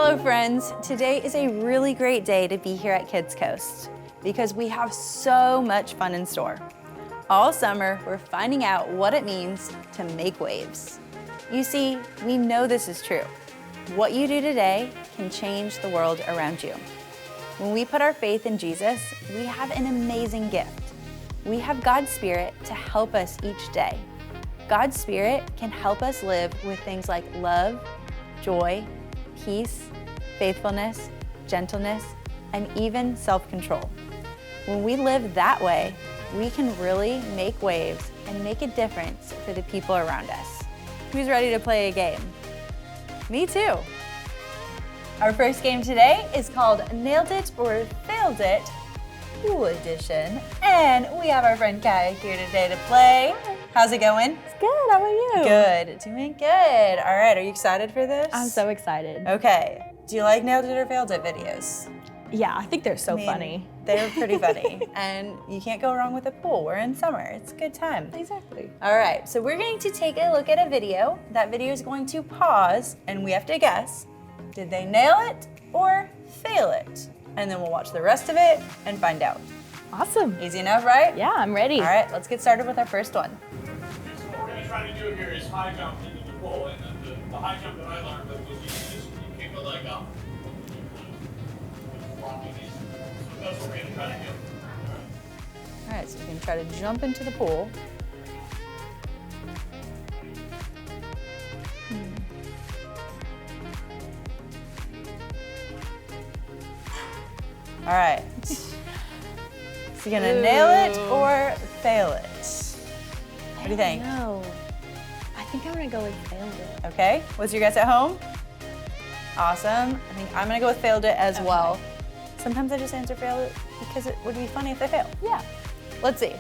Hello friends, today is a really great day to be here at Kidscoast because we have so much fun in store. All summer, we're finding out what it means to make waves. You see, we know this is true. What you do today can change the world around you. When we put our faith in Jesus, we have an amazing gift. We have God's Spirit to help us each day. God's Spirit can help us live with things like love, joy, peace, faithfulness, gentleness, and even self-control. When we live that way, we can really make waves and make a difference for the people around us. Who's ready to play a game? Me too. Our first game today is called Nailed It or Failed It Pool Edition, and we have our friend Kaya here today to play. How's it going? It's good, how about you? Good, doing good. All right, are you excited for this? I'm so excited. Okay, do you like Nailed It or Failed It videos? Yeah, I think they're so funny. They're pretty funny, and you can't go wrong with a pool. We're in summer, it's a good time. Exactly. All right, so we're going to take a look at a video. That video is going to pause, and we have to guess, did they nail it or fail it? And then we'll watch the rest of it and find out. Awesome. Easy enough, right? Yeah, I'm ready. All right, let's get started with our first one. So what we're going to try to do here is high jump into the pool, and the high jump that I learned was you kick the leg up. Rocking it. So that's what we're going to try to do. All right, so we can try to jump into the pool. All right. Is he gonna nail it or fail it? What do you think? No. I think I'm gonna go with failed it. Okay, what's your guess at home? Awesome. I think I'm gonna go with failed it as well. Sometimes I just answer failed it because it would be funny if they fail. Yeah. Let's see.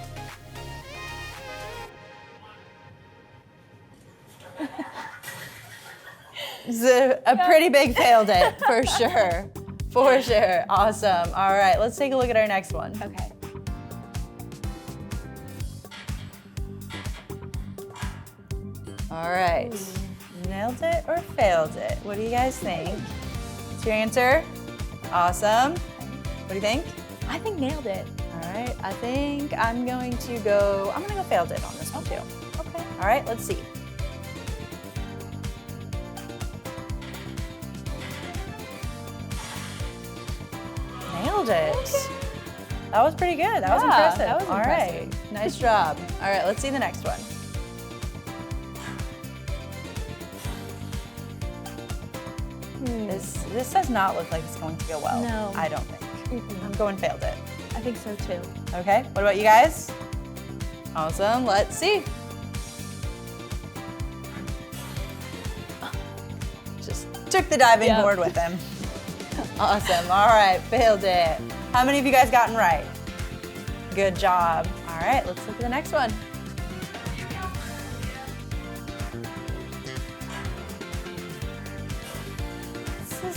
It's a pretty big failed it, for sure. For sure, awesome. All right, let's take a look at our next one. Okay. All right, nailed it or failed it? What do you guys think? What's your answer? Awesome. What do you think? I think nailed it. All right, I think I'm gonna go failed it on this one too. Okay. All right, let's see. Nailed it. Okay. That was pretty good. That was impressive. That was All impressive. right, nice job. All right, let's see the next one. This does not look like it's going to go well. No. I don't think. I'm going failed it. I think so too. Okay, what about you guys? Awesome, let's see. Just took the diving board with him. Awesome, all right, failed it. How many of you guys gotten right? Good job. All right, let's look at the next one.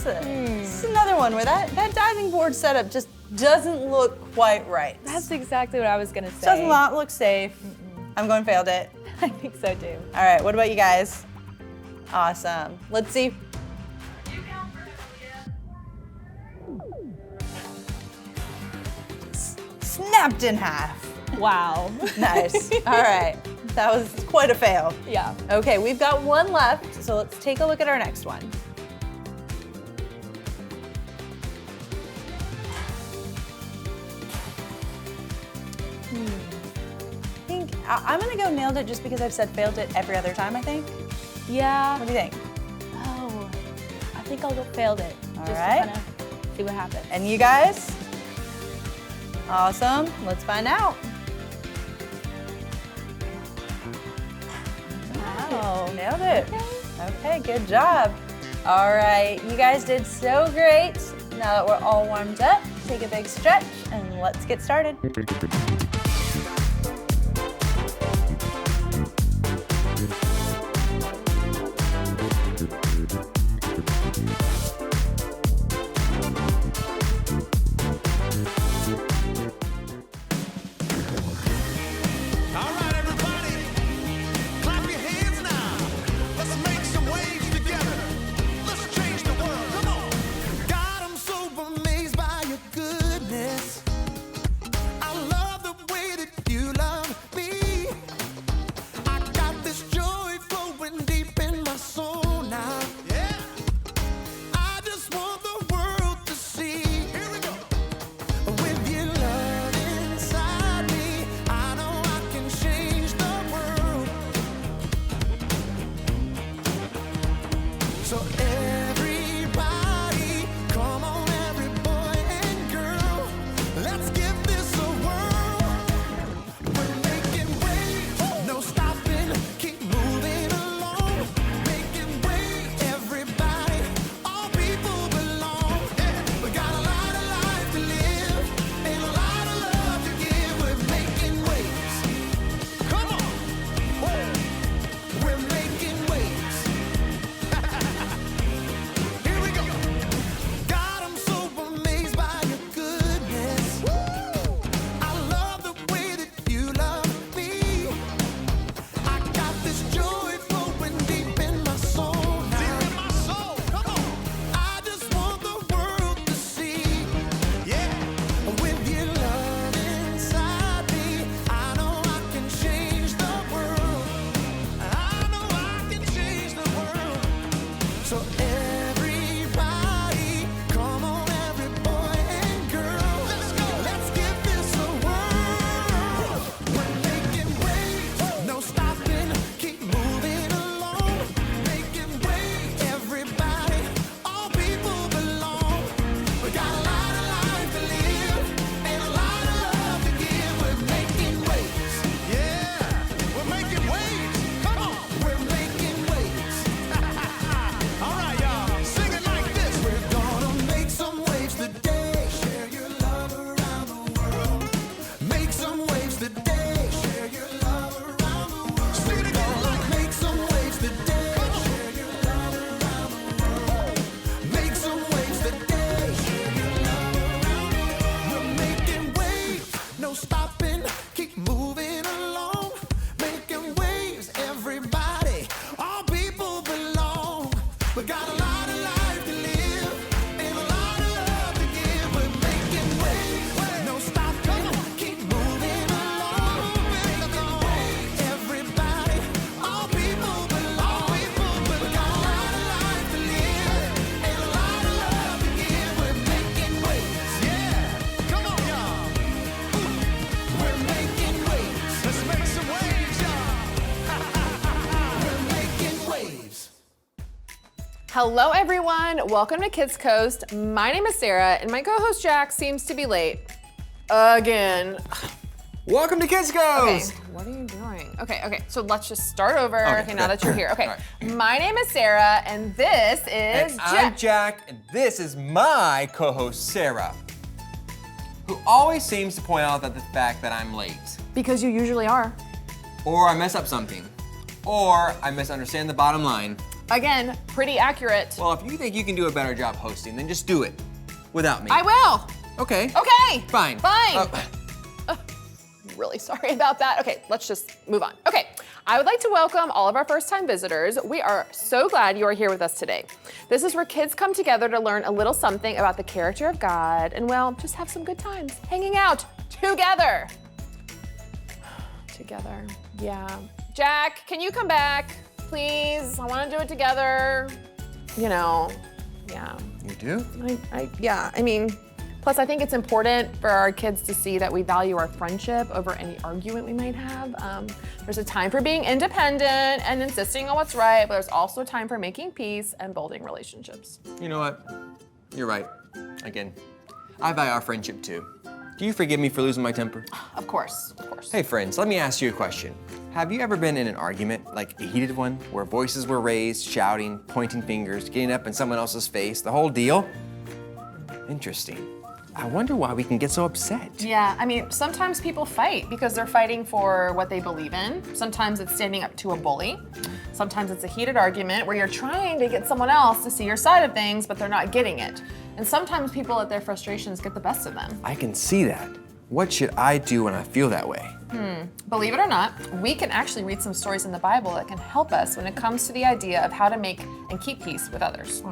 This is another one where that diving board setup just doesn't look quite right. That's exactly what I was gonna say. Does not look safe. I'm going failed it. I think so too. All right, what about you guys? Awesome. Let's see. Snapped in half. Wow. Nice. All right, that was quite a fail. Yeah. Okay, we've got one left, so let's take a look at our next one. I'm gonna go nailed it just because I've said failed it every other time, I think. Yeah. What do you think? Oh, I think I'll go failed it. All just right. to kind of see what happens. And you guys? Awesome, let's find out. Wow. Nailed it. Okay, good job. All right, you guys did so great. Now that we're all warmed up, take a big stretch and let's get started. Let's make some waves together. Let's change the world. Come on. Hello everyone, welcome to Kidscoast. My name is Sarah and my co-host Jack seems to be late. Again. Welcome to Okay, Kidscoast! what are you doing? Okay, so let's just start over. Okay, Now that you're here. Okay, All right. my name is Sarah and this is And I'm Jack. Jack, and this is my co-host Sarah, who always seems to point out that the fact that I'm late, Because you usually are. or I mess up something, or I misunderstand the bottom line. Again, pretty accurate. Well, if you think you can do a better job hosting, then just do it without me. I will. Okay. Okay. Fine. Fine. Really sorry about that. Okay, let's just move on. Okay, I would like to welcome all of our first-time visitors. We are so glad you are here with us today. This is where kids come together to learn a little something about the character of God and, well, just have some good times hanging out together. Together, yeah. Jack, can you come back, please? I want to do it together. You know, yeah. You do? I mean, plus I think it's important for our kids to see that we value our friendship over any argument we might have. There's a time for being independent and insisting on what's right, but there's also a time for making peace and building relationships. You know what? You're right. Again, I value our friendship too. Do you forgive me for losing my temper? Of course, of course. Hey friends, let me ask you a question. Have you ever been in an argument, like a heated one, where voices were raised, shouting, pointing fingers, getting up in someone else's face, the whole deal? Interesting. I wonder why we can get so upset. Yeah, I mean, sometimes people fight because they're fighting for what they believe in. Sometimes it's standing up to a bully. Sometimes it's a heated argument where you're trying to get someone else to see your side of things, but they're not getting it. And sometimes people let their frustrations get the best of them. I can see that. What should I do when I feel that way? Believe it or not, we can actually read some stories in the Bible that can help us when it comes to the idea of how to make and keep peace with others.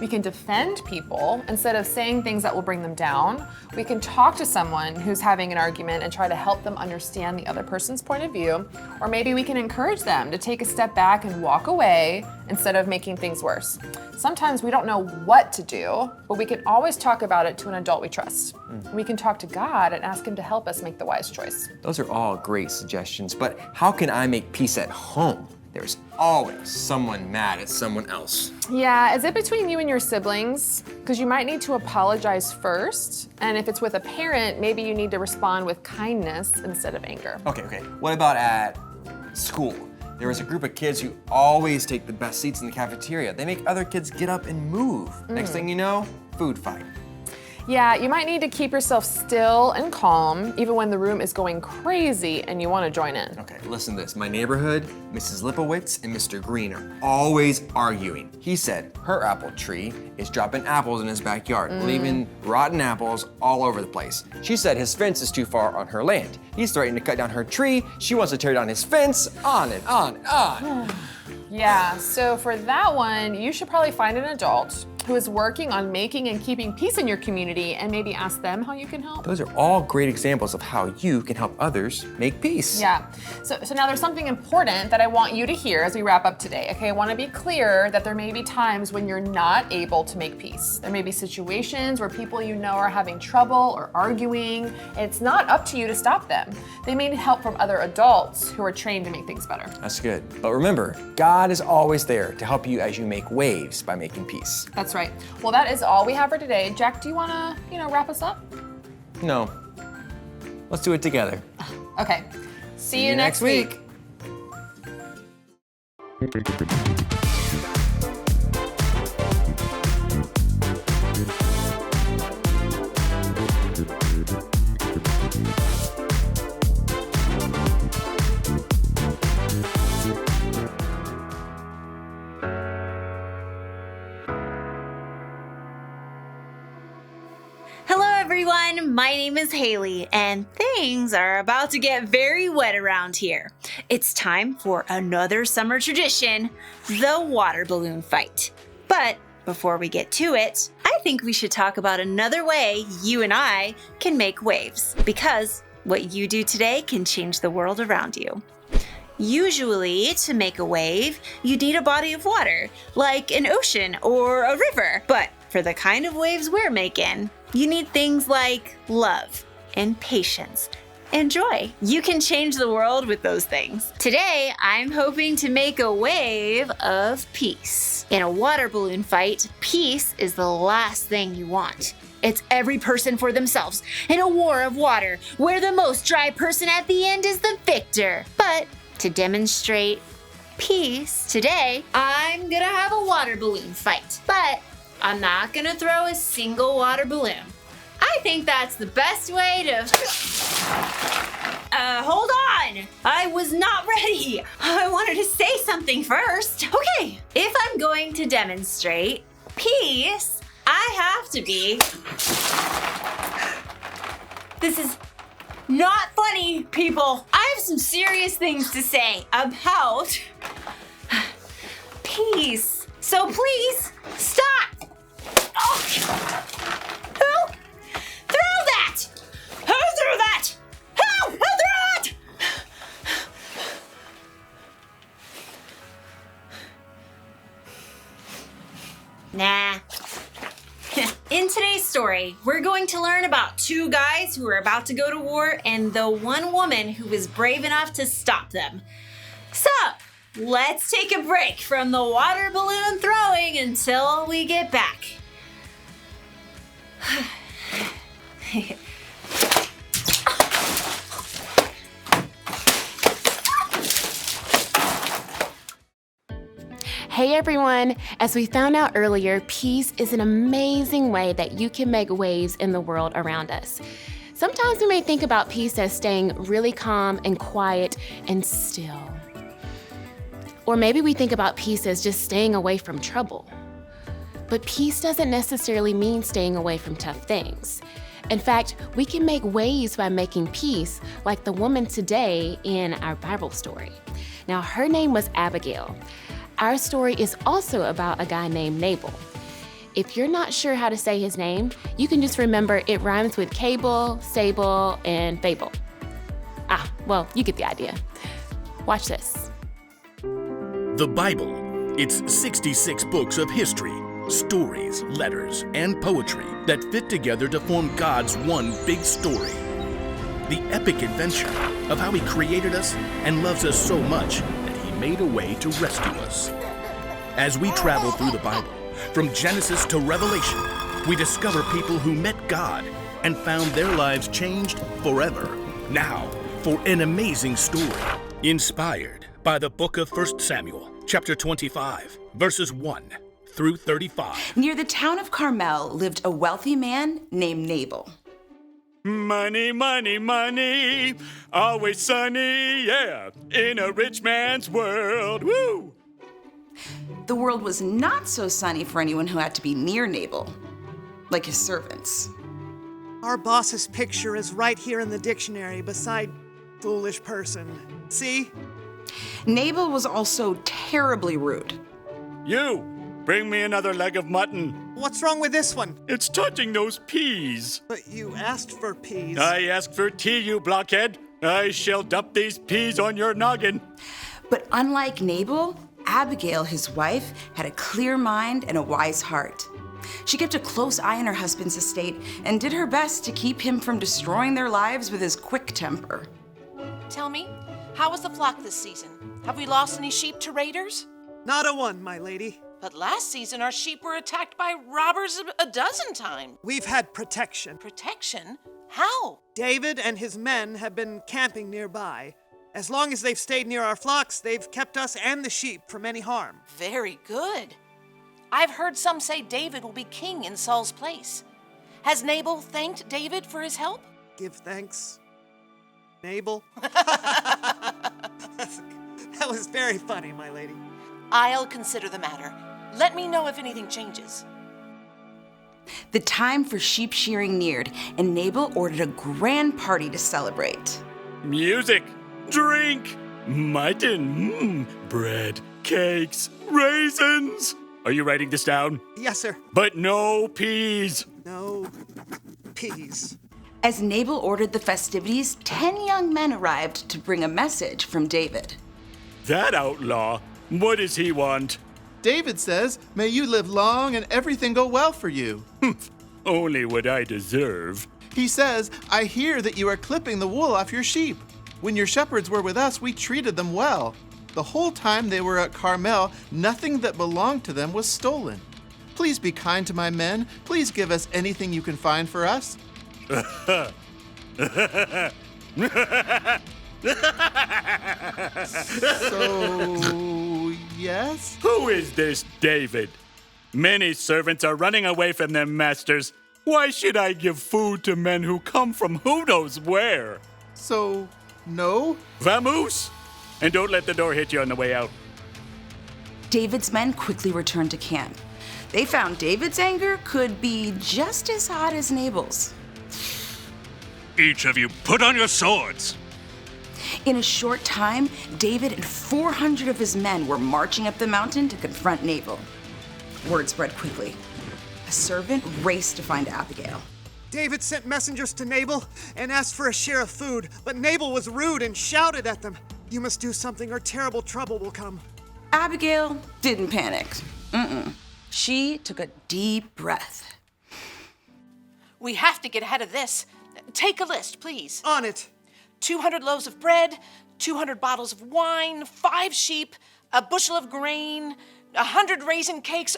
We can defend people instead of saying things that will bring them down. We can talk to someone who's having an argument and try to help them understand the other person's point of view. Or maybe we can encourage them to take a step back and walk away instead of making things worse. Sometimes we don't know what to do, but we can always talk about it to an adult we trust. We can talk to God and ask Him to help us make the wise choice. Those are all great suggestions, but how can I make peace at home? There's always someone mad at someone else. Yeah, is it between you and your siblings? Because you might need to apologize first. And if it's with a parent, maybe you need to respond with kindness instead of anger. Okay. What about at school? There was a group of kids who always take the best seats in the cafeteria. They make other kids get up and move. Next thing you know, food fight. Yeah, you might need to keep yourself still and calm, even when the room is going crazy and you want to join in. Okay, listen to this. My neighborhood, Mrs. Lipowitz and Mr. Green are always arguing. He said her apple tree is dropping apples in his backyard, leaving rotten apples all over the place. She said his fence is too far on her land. He's threatening to cut down her tree. She wants to tear down his fence, on and on and on. Yeah, so for that one, you should probably find an adult who is working on making and keeping peace in your community and maybe ask them how you can help. Those are all great examples of how you can help others make peace. Yeah, so now there's something important that I want you to hear as we wrap up today, okay? I want to be clear that there may be times when you're not able to make peace. There may be situations where people you know are having trouble or arguing, and it's not up to you to stop them. They may need help from other adults who are trained to make things better. That's good. But remember, God is always there to help you as you make waves by making peace. That's right. Well, that is all we have for today. Jack, do you want to, wrap us up? No. Let's do it together. Okay. See you next week. Hello everyone, my name is Haley, and things are about to get very wet around here. It's time for another summer tradition, the water balloon fight. But before we get to it, I think we should talk about another way you and I can make waves, because what you do today can change the world around you. Usually, to make a wave, you need a body of water, like an ocean or a river. But for the kind of waves we're making, you need things like love and patience enjoy. You can change the world with those things. Today, I'm hoping to make a wave of peace. In a water balloon fight, peace is the last thing you want. It's every person for themselves in a war of water, where the most dry person at the end is the victor. But to demonstrate peace today, I'm gonna have a water balloon fight. But I'm not gonna throw a single water balloon. I think that's the best way to... hold on! I was not ready! I wanted to say something first. Okay, if I'm going to demonstrate peace, I have to be... This is not funny, people. I have some serious things to say about peace. So please, stop! Oh. Who threw that? Who threw that? Who threw it? Nah. In today's story, we're going to learn about two guys who are about to go to war and the one woman who was brave enough to stop them. So, let's take a break from the water balloon throwing until we get back. Hey everyone! As we found out earlier, peace is an amazing way that you can make waves in the world around us. Sometimes we may think about peace as staying really calm and quiet and still. Or maybe we think about peace as just staying away from trouble. But peace doesn't necessarily mean staying away from tough things. In fact, we can make waves by making peace, like the woman today in our Bible story. Now, her name was Abigail. Our story is also about a guy named Nabal. If you're not sure how to say his name, you can just remember it rhymes with cable, sable, and fable. Well, you get the idea. Watch this. The Bible. It's 66 books of history, stories, letters, and poetry that fit together to form God's one big story. The epic adventure of how He created us and loves us so much that He made a way to rescue us. As we travel through the Bible, from Genesis to Revelation, we discover people who met God and found their lives changed forever. Now, for an amazing story, inspired by the book of 1 Samuel, chapter 25, verses 1 through 35. Near the town of Carmel lived a wealthy man named Nabal. Money, money, money, always sunny, yeah, in a rich man's world, woo! The world was not so sunny for anyone who had to be near Nabal, like his servants. Our boss's picture is right here in the dictionary beside foolish person. See? Nabal was also terribly rude. You, bring me another leg of mutton. What's wrong with this one? It's touching those peas. But you asked for peas. I asked for tea, you blockhead. I shall dump these peas on your noggin. But unlike Nabal, Abigail, his wife, had a clear mind and a wise heart. She kept a close eye on her husband's estate and did her best to keep him from destroying their lives with his quick temper. Tell me, how was the flock this season? Have we lost any sheep to raiders? Not a one, my lady. But last season our sheep were attacked by robbers a dozen times. We've had protection. Protection? How? David and his men have been camping nearby. As long as they've stayed near our flocks, they've kept us and the sheep from any harm. Very good. I've heard some say David will be king in Saul's place. Has Nabal thanked David for his help? Give thanks, Nabal. That was very funny, my lady. I'll consider the matter. Let me know if anything changes. The time for sheep shearing neared, and Nabal ordered a grand party to celebrate. Music, drink, mutton, bread, cakes, raisins. Are you writing this down? Yes, sir. But no peas. No peas. As Nabal ordered the festivities, 10 young men arrived to bring a message from David. That outlaw, what does he want? David says, may you live long and everything go well for you. Only what I deserve. He says, I hear that you are clipping the wool off your sheep. When your shepherds were with us, we treated them well. The whole time they were at Carmel, nothing that belonged to them was stolen. Please be kind to my men. Please give us anything you can find for us. So, yes? Who is this David? Many servants are running away from their masters. Why should I give food to men who come from who knows where? So, no? Vamoose! And don't let the door hit you on the way out. David's men quickly returned to camp. They found David's anger could be just as hot as Nabal's. Each of you put on your swords. In a short time, David and 400 of his men were marching up the mountain to confront Nabal. Word spread quickly. A servant raced to find Abigail. David sent messengers to Nabal and asked for a share of food, but Nabal was rude and shouted at them. You must do something or terrible trouble will come. Abigail didn't panic. She took a deep breath. We have to get ahead of this. Take a list, please. On it. 200 loaves of bread, 200 bottles of wine, 5 sheep, a bushel of grain, 100 raisin cakes,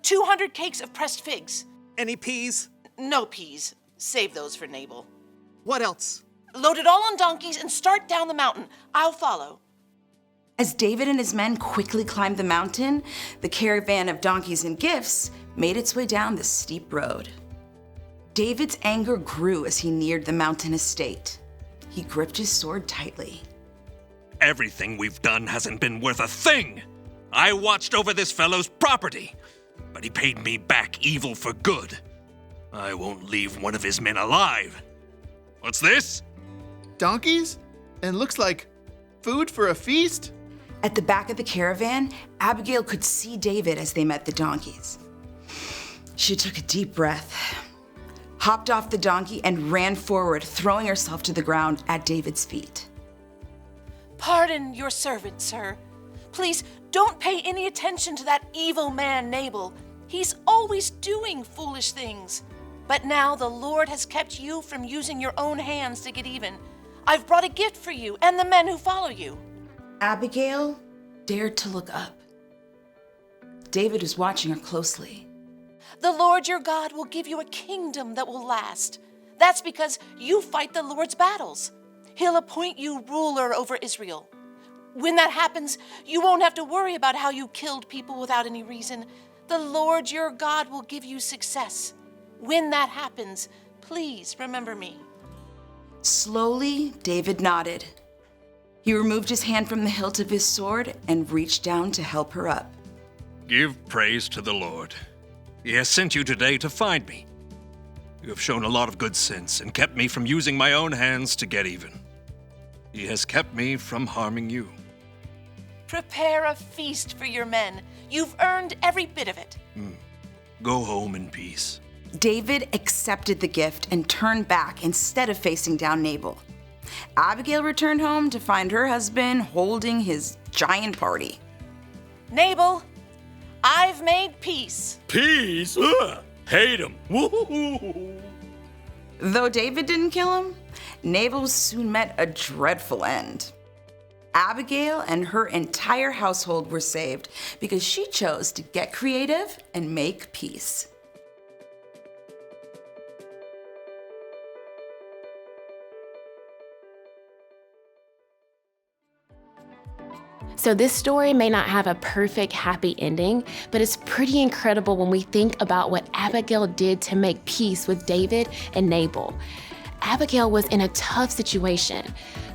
200 cakes of pressed figs. Any peas? No peas. Save those for Nabal. What else? Load it all on donkeys and start down the mountain. I'll follow. As David and his men quickly climbed the mountain, the caravan of donkeys and gifts made its way down the steep road. David's anger grew as he neared the mountain estate. He gripped his sword tightly. Everything we've done hasn't been worth a thing. I watched over this fellow's property, but he paid me back evil for good. I won't leave one of his men alive. What's this? Donkeys? And looks like food for a feast? At the back of the caravan, Abigail could see David as they met the donkeys. She took a deep breath, hopped off the donkey, and ran forward, throwing herself to the ground at David's feet. Pardon your servant, sir. Please don't pay any attention to that evil man, Nabal. He's always doing foolish things. But now the Lord has kept you from using your own hands to get even. I've brought a gift for you and the men who follow you. Abigail dared to look up. David was watching her closely. The Lord your God will give you a kingdom that will last. That's because you fight the Lord's battles. He'll appoint you ruler over Israel. When that happens, you won't have to worry about how you killed people without any reason. The Lord your God will give you success. When that happens, please remember me. Slowly, David nodded. He removed his hand from the hilt of his sword and reached down to help her up. Give praise to the Lord. He has sent you today to find me. You have shown a lot of good sense and kept me from using my own hands to get even. He has kept me from harming you. Prepare a feast for your men. You've earned every bit of it. Go home in peace. David accepted the gift and turned back instead of facing down Nabal. Abigail returned home to find her husband holding his giant party. Nabal, I've made peace. Peace? Ugh, hate him. Though David didn't kill him, Nabal soon met a dreadful end. Abigail and her entire household were saved because she chose to get creative and make peace. So this story may not have a perfect happy ending, but it's pretty incredible when we think about what Abigail did to make peace with David and Nabal. Abigail was in a tough situation,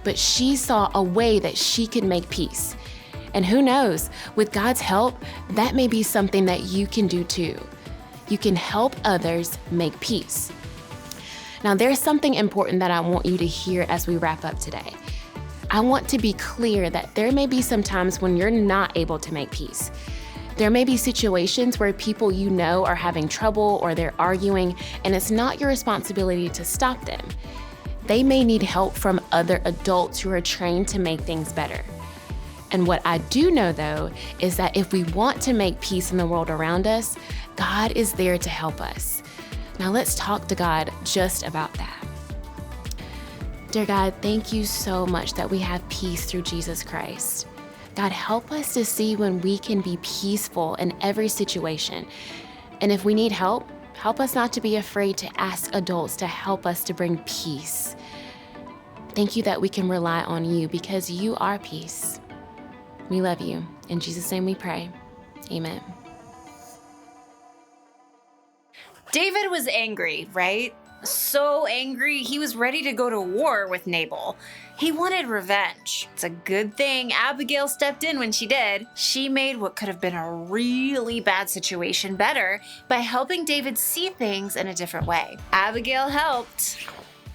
but she saw a way that she could make peace. And who knows, with God's help, that may be something that you can do too. You can help others make peace. Now, there's something important that I want you to hear as we wrap up today. I want to be clear that there may be some times when you're not able to make peace. There may be situations where people you know are having trouble or they're arguing, and it's not your responsibility to stop them. They may need help from other adults who are trained to make things better. And what I do know, though, is that if we want to make peace in the world around us, God is there to help us. Now let's talk to God just about that. Dear God, thank you so much that we have peace through Jesus Christ. God, help us to see when we can be peaceful in every situation. And if we need help, help us not to be afraid to ask adults to help us to bring peace. Thank you that we can rely on you because you are peace. We love you. In Jesus' name we pray. Amen. David was angry, right? So angry, he was ready to go to war with Nabal. He wanted revenge. It's a good thing Abigail stepped in when she did. She made what could have been a really bad situation better by helping David see things in a different way. Abigail helped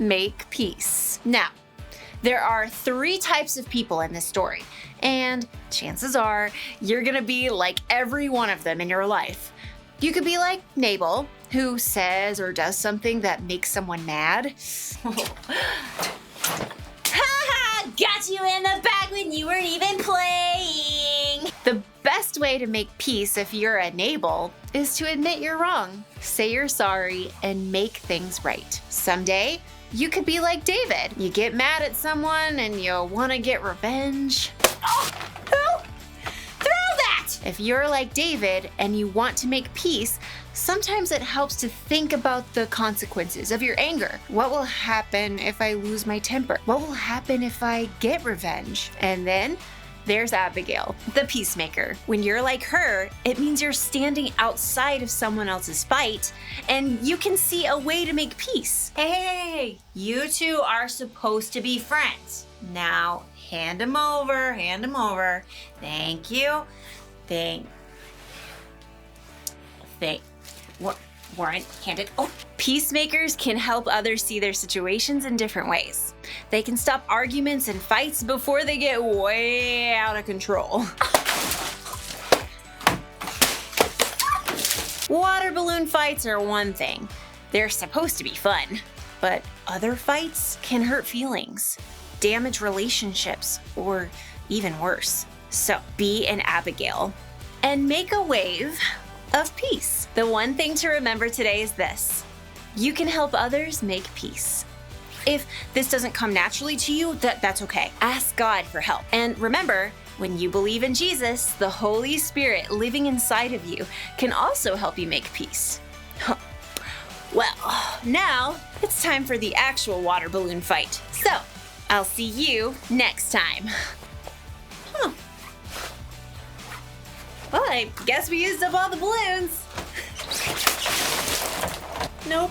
make peace. Now, there are 3 types of people in this story, and chances are you're gonna be like every one of them in your life. You could be like Nabal, who says or does something that makes someone mad. Ha! Got you in the bag when you weren't even playing! The best way to make peace if you're a Nabal is to admit you're wrong, say you're sorry, and make things right. Someday, you could be like David. You get mad at someone and you want to get revenge. Oh, who? Throw that! If you're like David and you want to make peace, sometimes it helps to think about the consequences of your anger. What will happen if I lose my temper? What will happen if I get revenge? And then there's Abigail, the peacemaker. When you're like her, it means you're standing outside of someone else's fight and you can see a way to make peace. Hey, you two are supposed to be friends. Now, hand them over, hand them over. Thank you. Warren, hand it. Oh, peacemakers can help others see their situations in different ways. They can stop arguments and fights before they get way out of control. Water balloon fights are one thing. They're supposed to be fun, but other fights can hurt feelings, damage relationships, or even worse. So be an Abigail and make a wave of peace. The one thing to remember today is this: you can help others make peace. If this doesn't come naturally to you, that's okay. Ask God for help. And remember, when you believe in Jesus, the Holy Spirit living inside of you can also help you make peace. Well, now it's time for the actual water balloon fight. So, I'll see you next time. Well, I guess we used up all the balloons. Nope.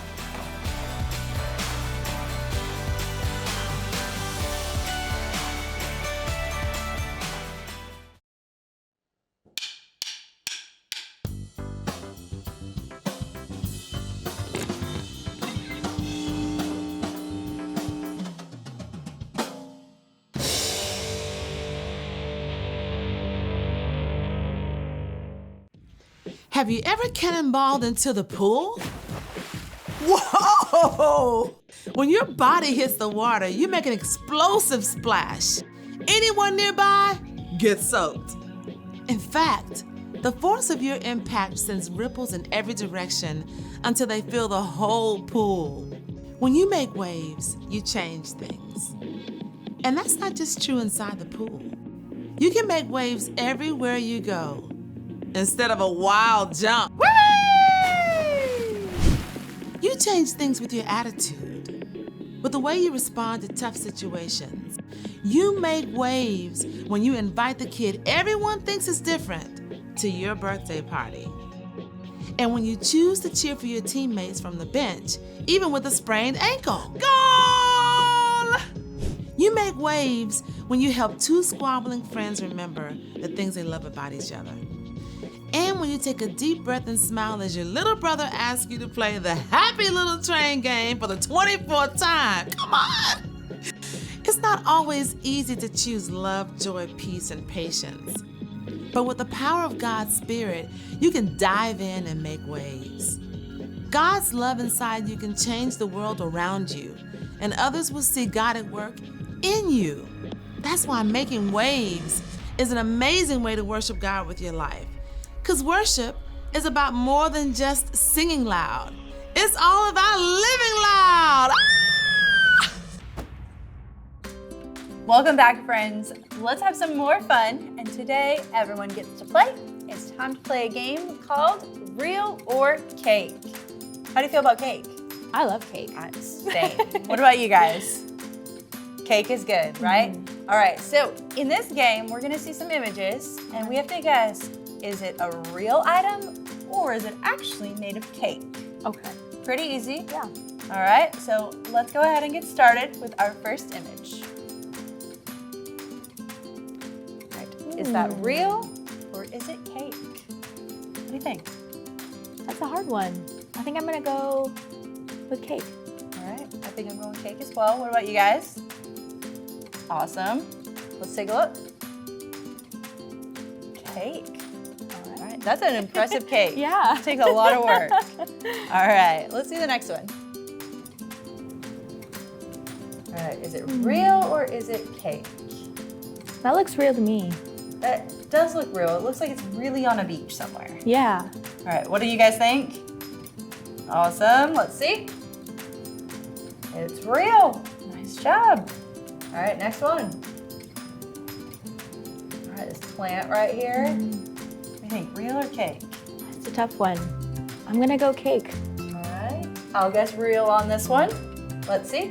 Have you ever cannonballed into the pool? Whoa! When your body hits the water, you make an explosive splash. Anyone nearby gets soaked. In fact, the force of your impact sends ripples in every direction until they fill the whole pool. When you make waves, you change things. And that's not just true inside the pool. You can make waves everywhere you go. Instead of a wild jump. Whee! You change things with your attitude, with the way you respond to tough situations. You make waves when you invite the kid everyone thinks is different to your birthday party. And when you choose to cheer for your teammates from the bench, even with a sprained ankle. Goal! You make waves when you help 2 squabbling friends remember the things they love about each other. And when you take a deep breath and smile as your little brother asks you to play the Happy Little Train game for the 24th time. Come on! It's not always easy to choose love, joy, peace, and patience. But with the power of God's Spirit, you can dive in and make waves. God's love inside you can change the world around you, and others will see God at work in you. That's why making waves is an amazing way to worship God with your life. Because worship is about more than just singing loud. It's all about living loud. Ah! Welcome back, friends. Let's have some more fun. And today, everyone gets to play. It's time to play a game called Real or Cake. How do you feel about cake? I love cake. Same. What about you guys? Cake is good, right? All right, so in this game, we're gonna see some images and we have to guess, is it a real item or is it actually made of cake? Okay. Pretty easy. Yeah. All right, so let's go ahead and get started with our first image. All right, is that real or is it cake? What do you think? That's a hard one. I think I'm gonna go with cake. All right, I think I'm going cake as well. What about you guys? Awesome. Let's take a look. Cake. All right, that's an impressive cake. Yeah. It takes a lot of work. All right, let's see the next one. All right, is it real or is it cake? That looks real to me. That does look real. It looks like it's really on a beach somewhere. Yeah. All right, what do you guys think? Awesome, let's see. It's real. Nice job. All right, next one. All right, this plant right here. What do you think, real or cake? It's a tough one. I'm gonna go cake. All right, I'll guess real on this one. Let's see.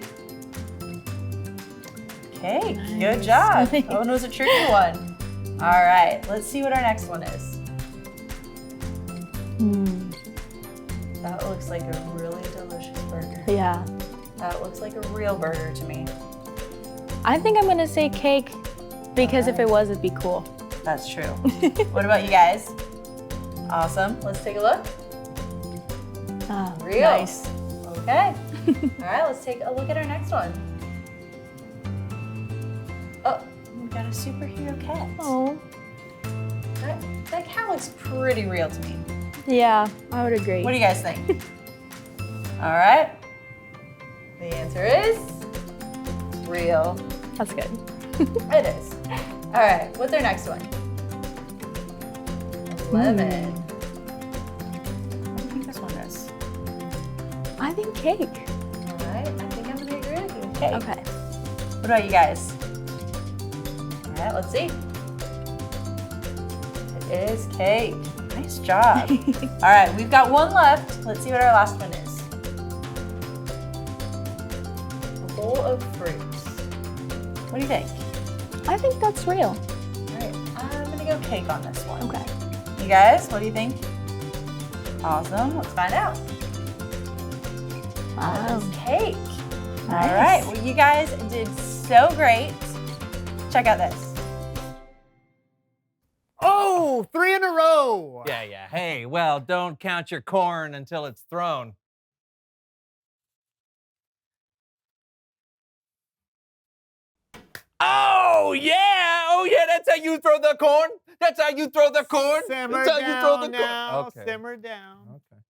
Cake, good job. That one was a tricky one. All right, let's see what our next one is. That looks like a really delicious burger. Yeah. That looks like a real burger to me. I think I'm gonna say cake because if it was, it'd be cool. That's true. What about you guys? Awesome. Let's take a look. Oh, Real. nice. Okay. All right, let's take a look at our next one. Oh, we got a superhero cat. Oh. That cat looks pretty real to me. Yeah, I would agree. What do you guys think? All right. The answer is real. That's good. It is. All right, what's our next one? Lemon. What do you think this one is? I think cake. All right, I think I'm gonna agree with you. Cake. Okay. What about you guys? All right, let's see. It is cake. Nice job. All right, we've got one left. Let's see what our last one is. A bowl of fruits. What do you think? I think that's real. All right, I'm gonna go cake on this one. Okay. You guys, what do you think? Awesome, let's find out. Wow. It's cake. Nice. All right, well, you guys did so great. Check out this. Oh, 3 in a row. Yeah. Hey, well, don't count your corn until it's thrown. Oh, yeah, that's how you throw the corn. That's how you throw the corn. Simmer That's how you throw the down corn. now. Okay. Simmer down. Okay.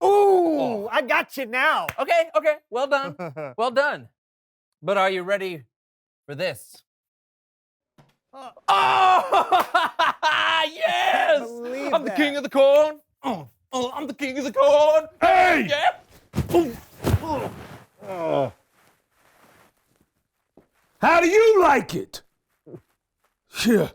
Ooh, I got you now. Okay. Well done. Well done. But are you ready for this? Oh, yes! believe I'm the that. king of the corn. Oh, I'm the king of the corn. Hey! Yeah. How do you like it? Yeah.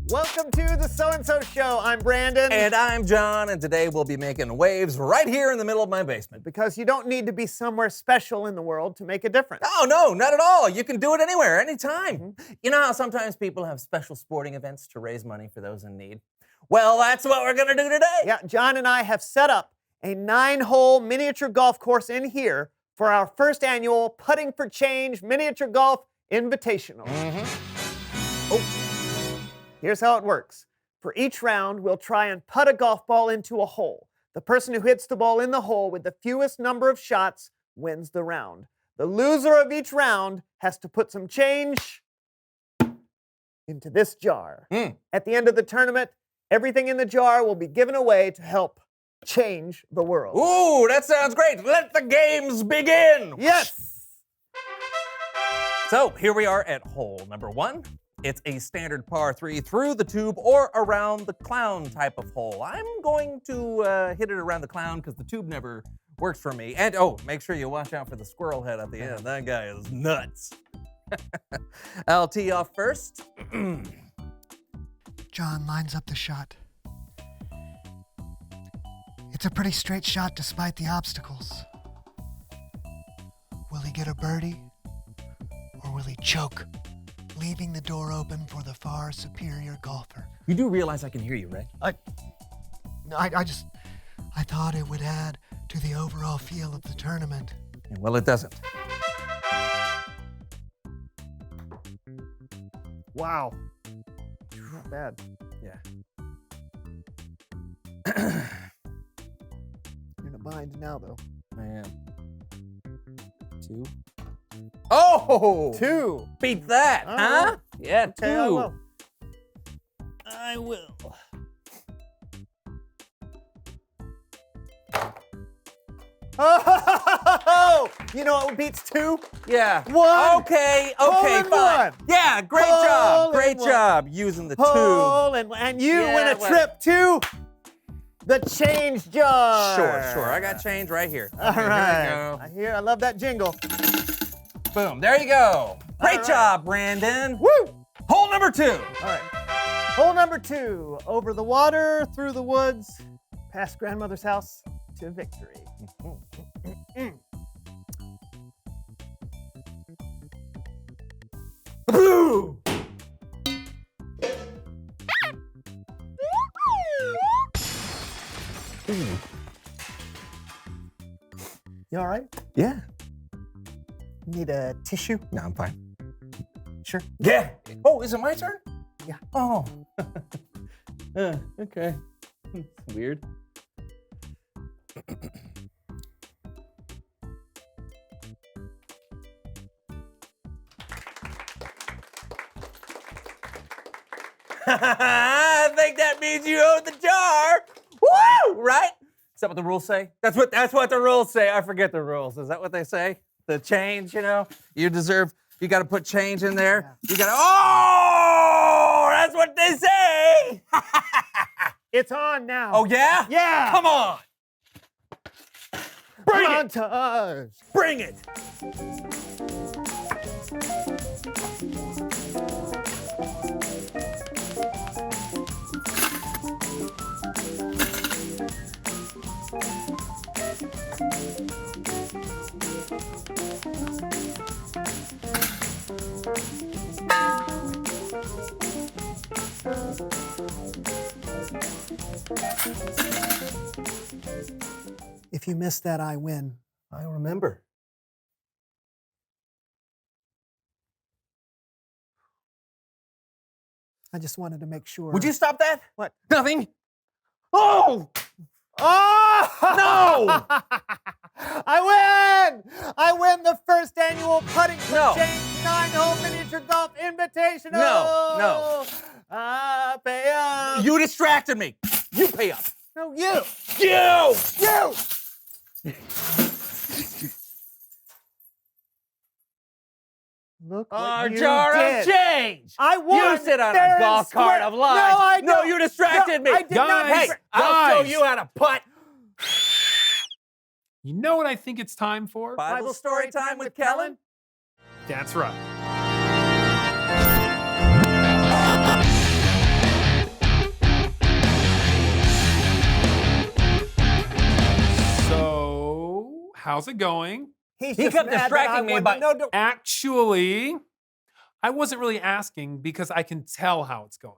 Welcome to the So-and-So Show. I'm Brandon. And I'm John, and today we'll be making waves right here in the middle of my basement. Because you don't need to be somewhere special in the world to make a difference. Oh, no, not at all. You can do it anywhere, anytime. You know how sometimes people have special sporting events to raise money for those in need? Well, that's what we're going to do today. Yeah, John and I have set up a 9-hole miniature golf course in here for our first annual Putting for Change Miniature Golf Invitational. Here's how it works. For each round, we'll try and putt a golf ball into a hole. The person who hits the ball in the hole with the fewest number of shots wins the round. The loser of each round has to put some change into this jar. At the end of the tournament, everything in the jar will be given away to help change the world. Ooh, that sounds great. Let the games begin. Yes! So here we are at hole number 1. It's a standard par 3 through the tube or around the clown type of hole. I'm going to hit it around the clown because the tube never works for me. And oh, make sure you watch out for the squirrel head at the end. That guy is nuts. I'll tee off first. John lines up the shot. It's a pretty straight shot despite the obstacles. Will he get a birdie? Or will he choke, leaving the door open for the far superior golfer? You do realize I can hear you, right? I thought it would add to the overall feel of the tournament. Well, it doesn't. Wow. Not bad. Yeah. You're in a bind now, though. I am. 2. Oh! 2. Beat that, All huh? right. Yeah, Okay, 2. I will. Oh! You know what beats 2? Yeah. 1. Okay, Hole okay, in fine. one. Yeah, great Hole job. in Great one. job using the Hole tube. and you Yeah, win a well- trip to the change jar. Sure. I got change right here. All Okay, right. Here we go. I love that jingle. Boom. There you go. Great right. job, Brandon. Woo! Hole number 2. All right. Hole number 2. Over the water, through the woods, past grandmother's house to victory. Blue. You all right? Yeah. Need a tissue? No, I'm fine. Sure. Yeah. Oh, is it my turn? Yeah. Oh. Okay. Weird. I think that means you own the jar. Woo! Right? Is that what the rules say? That's what the rules say. I forget the rules. Is that what they say? The change, you know? You got to put change in there. You got to, oh, that's what they say. It's on now. Oh, yeah? Yeah. Come on. Bring it. Montage. Bring it. If you miss that, I win. I remember. I just wanted to make sure. Would you stop that? What? Nothing. Oh! Oh! No! I win! I win the first annual Putting for No. Change 9-hole miniature golf invitational. No. Pay up. You distracted me. You pay up. No, you. You! You. Look what Our you jar did. of change. I won. You sit on fair a and golf cart square. of lies. No, I No, don't. you distracted me. I did not. Guys, Hey, I'll show guys. you how to putt. You know what I think it's time for? Bible story time with Kellen. That's right. So, how's it going? He's He just kept mad that distracting I me won. by- No, no. Actually, I wasn't really asking because I can tell how it's going.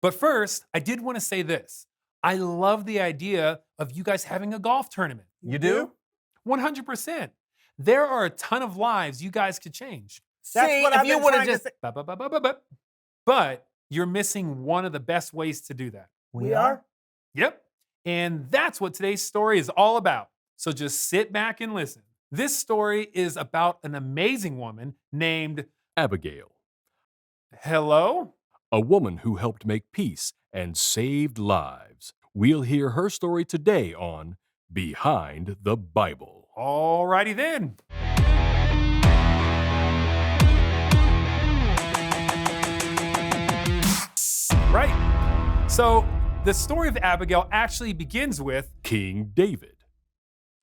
But first, I did want to say this. I love the idea of you guys having a golf tournament. You do? 100%. There are a ton of lives you guys could change. That's See, what if I've you been would've trying to just- say. But you're missing one of the best ways to do that. We are? Yep. And that's what today's story is all about. So just sit back and listen. This story is about an amazing woman named Abigail, Hello? a woman who helped make peace and saved lives. We'll hear her story today on Behind the Bible. Alrighty then. Right. So the story of Abigail actually begins with King David.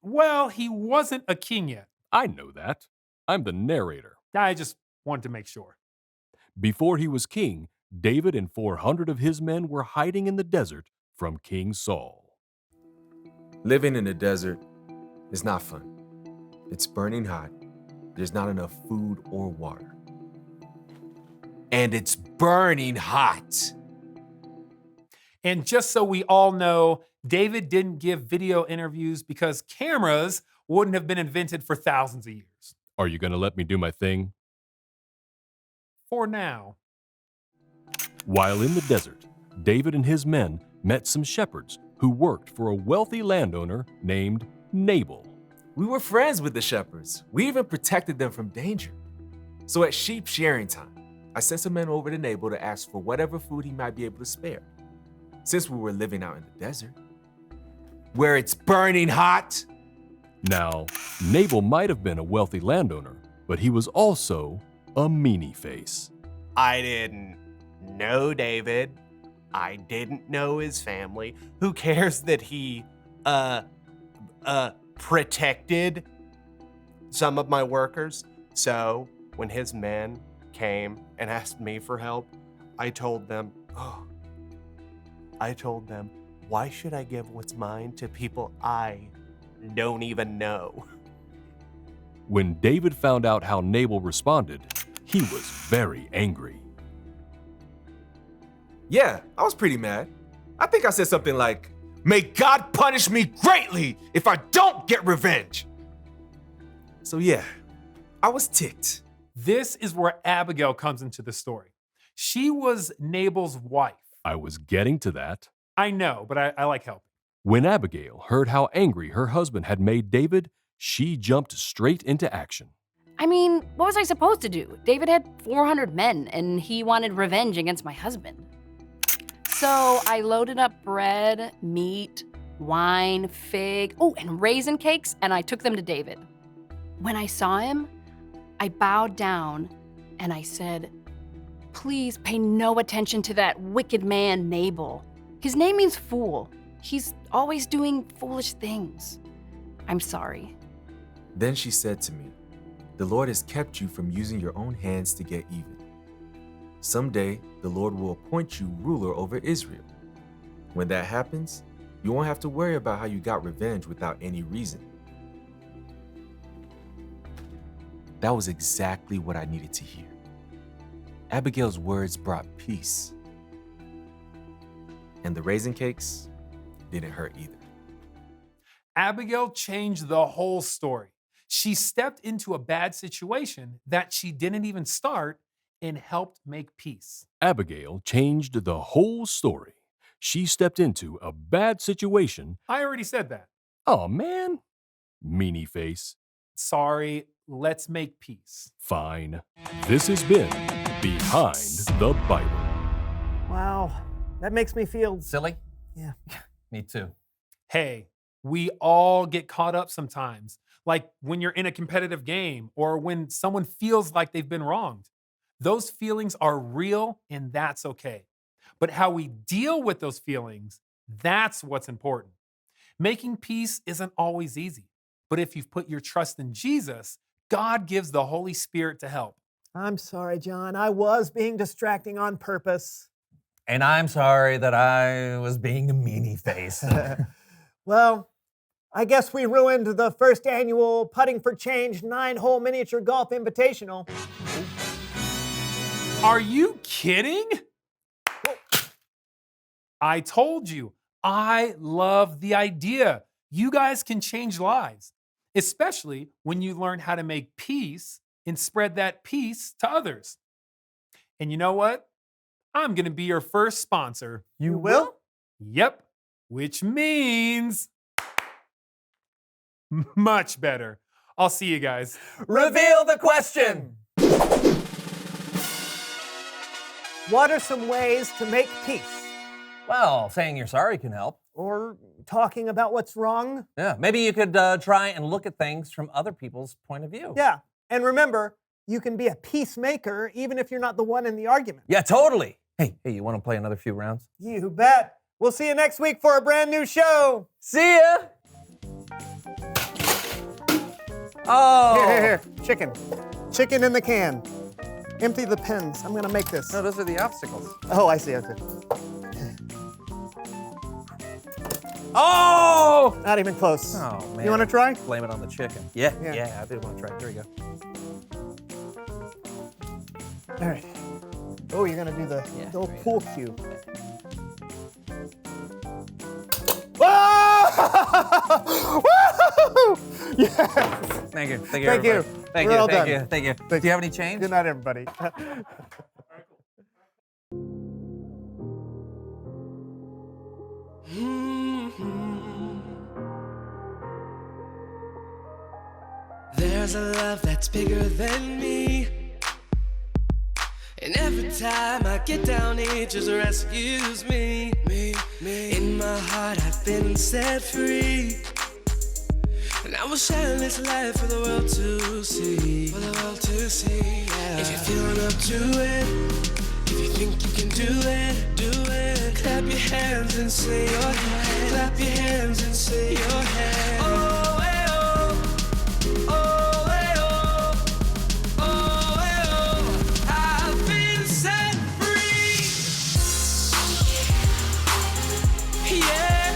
Well, he wasn't a king yet. I know that. I'm the narrator. I just wanted to make sure. Before he was king, David and 400 of his men were hiding in the desert from King Saul. Living in the desert is not fun. It's burning hot. There's not enough food or water. And it's burning hot. And just so we all know, David didn't give video interviews because cameras wouldn't have been invented for thousands of years. Are you going to let me do my thing? For now. While in the desert, David and his men met some shepherds who worked for a wealthy landowner named Nabal. We were friends with the shepherds. We even protected them from danger. So at sheep shearing time, I sent some men over to Nabal to ask for whatever food he might be able to spare. Since we were living out in the desert, where it's burning hot. Now, Nabal might have been a wealthy landowner, but he was also a meanie face. I didn't know David. I didn't know his family. Who cares that he, protected some of my workers? So when his men came and asked me for help, I told them, why should I give what's mine to people I don't even know? When David found out how Nabal responded, he was very angry. Yeah, I was pretty mad. I think I said something like, "May God punish me greatly if I don't get revenge." So yeah, I was ticked. This is where Abigail comes into the story. She was Nabal's wife. I was getting to that. I know, but I like helping. When Abigail heard how angry her husband had made David, she jumped straight into action. I mean, what was I supposed to do? David had 400 men, and he wanted revenge against my husband. So I loaded up bread, meat, wine, fig, and raisin cakes, and I took them to David. When I saw him, I bowed down and I said, "Please pay no attention to that wicked man, Nabal. His name means fool. He's always doing foolish things. I'm sorry." Then she said to me, "The Lord has kept you from using your own hands to get even. Someday, the Lord will appoint you ruler over Israel. When that happens, you won't have to worry about how you got revenge without any reason." That was exactly what I needed to hear. Abigail's words brought peace. And the raisin cakes didn't hurt either. Abigail changed the whole story. She stepped into a bad situation that she didn't even start and helped make peace. Abigail changed the whole story. She stepped into a bad situation. I already said that. Oh, man. Meanie face. Sorry, let's make peace. Fine. This has been Behind the Bible. Wow, that makes me feel silly. Yeah. Me too. Hey, we all get caught up sometimes, like when you're in a competitive game or when someone feels like they've been wronged. Those feelings are real and that's okay. But how we deal with those feelings, that's what's important. Making peace isn't always easy, but if you've put your trust in Jesus, God gives the Holy Spirit to help. I'm sorry, John. I was being distracting on purpose. And I'm sorry that I was being a meanie face. Well, I guess we ruined the first annual Putting for Change 9-hole miniature golf invitational. Are you kidding? I told you, I love the idea. You guys can change lives, especially when you learn how to make peace and spread that peace to others. And you know what? I'm going to be your first sponsor. You will? Yep, which means much better. I'll see you guys. Reveal the question. What are some ways to make peace? Well, saying you're sorry can help. Or talking about what's wrong? Yeah, maybe you could try and look at things from other people's point of view. Yeah, and remember, you can be a peacemaker even if you're not the one in the argument. Yeah, totally. Hey, you want to play another few rounds? You bet. We'll see you next week for a brand new show. See ya. Oh. Here. Chicken. Chicken in the can. Empty the pins. I'm gonna make this. No, those are the obstacles. Oh, I see. Oh! Not even close. Oh, man. You want to try? Blame it on the chicken. Yeah, I do want to try. Here we go. All right. Oh, you're gonna do the little pool cue. Whoa! Woo! Yes! Thank you. Thank everybody. you. Thank We're you. all Thank done. you. Thank you. Do you have any change? Good night, everybody. There's a love that's bigger than me. And every time I get down, it just rescues me. In my heart, I've been set free. And I will share this life for the world to see. For the world to see, yeah. If you're feeling up to it, if you think you can do it, do it. Clap your hands and say your hand. Clap your hands and say your hand. Oh, hey, oh. Oh, hey, oh. Oh, hey, oh. I've been set free. Yeah.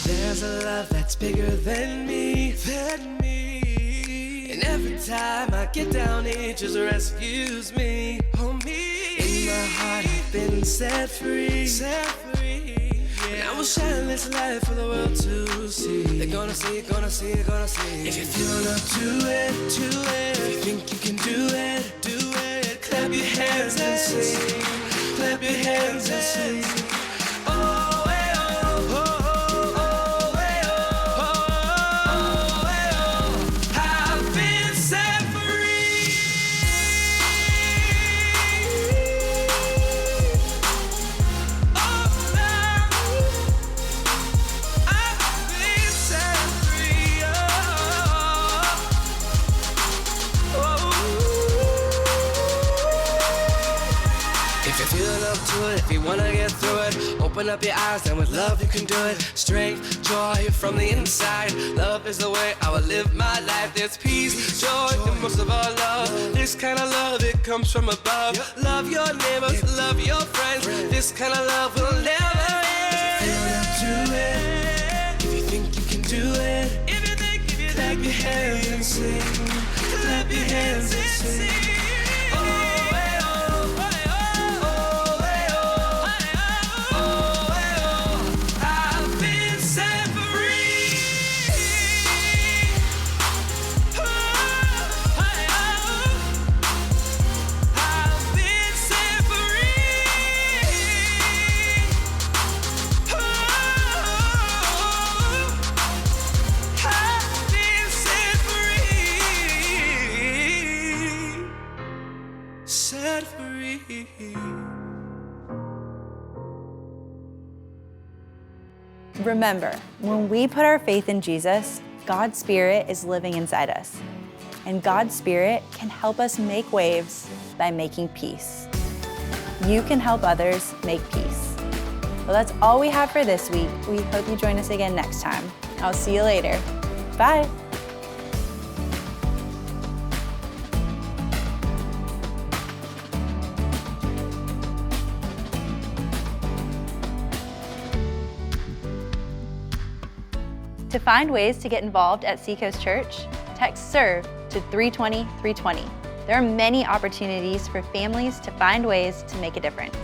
There's a love that's bigger than me, And every time I get down, it just rescues me. Oh, me. In my heart, I've been set free. Yeah. And I will shine this light for the world to see. They're gonna see, gonna see, gonna see. If you're feeling up to it, if you think you can do it, do it. Clap your hands and sing. Clap your hands and sing. If you wanna get through it, open up your eyes, and with love you can do it. Strength, joy from the inside. Love is the way I will live my life. There's peace, joy, and most of all love. This kind of love, it comes from above. Love your neighbors, love your friends. This kind of love will never end. If you feel up to it, if you think you can do it, clap your hands and sing. Clap your hands and sing. Set free. Remember, when we put our faith in Jesus, God's Spirit is living inside us. And God's Spirit can help us make waves by making peace. You can help others make peace. Well, that's all we have for this week. We hope you join us again next time. I'll see you later. Bye. To find ways to get involved at Seacoast Church, text SERVE to 320 320. There are many opportunities for families to find ways to make a difference.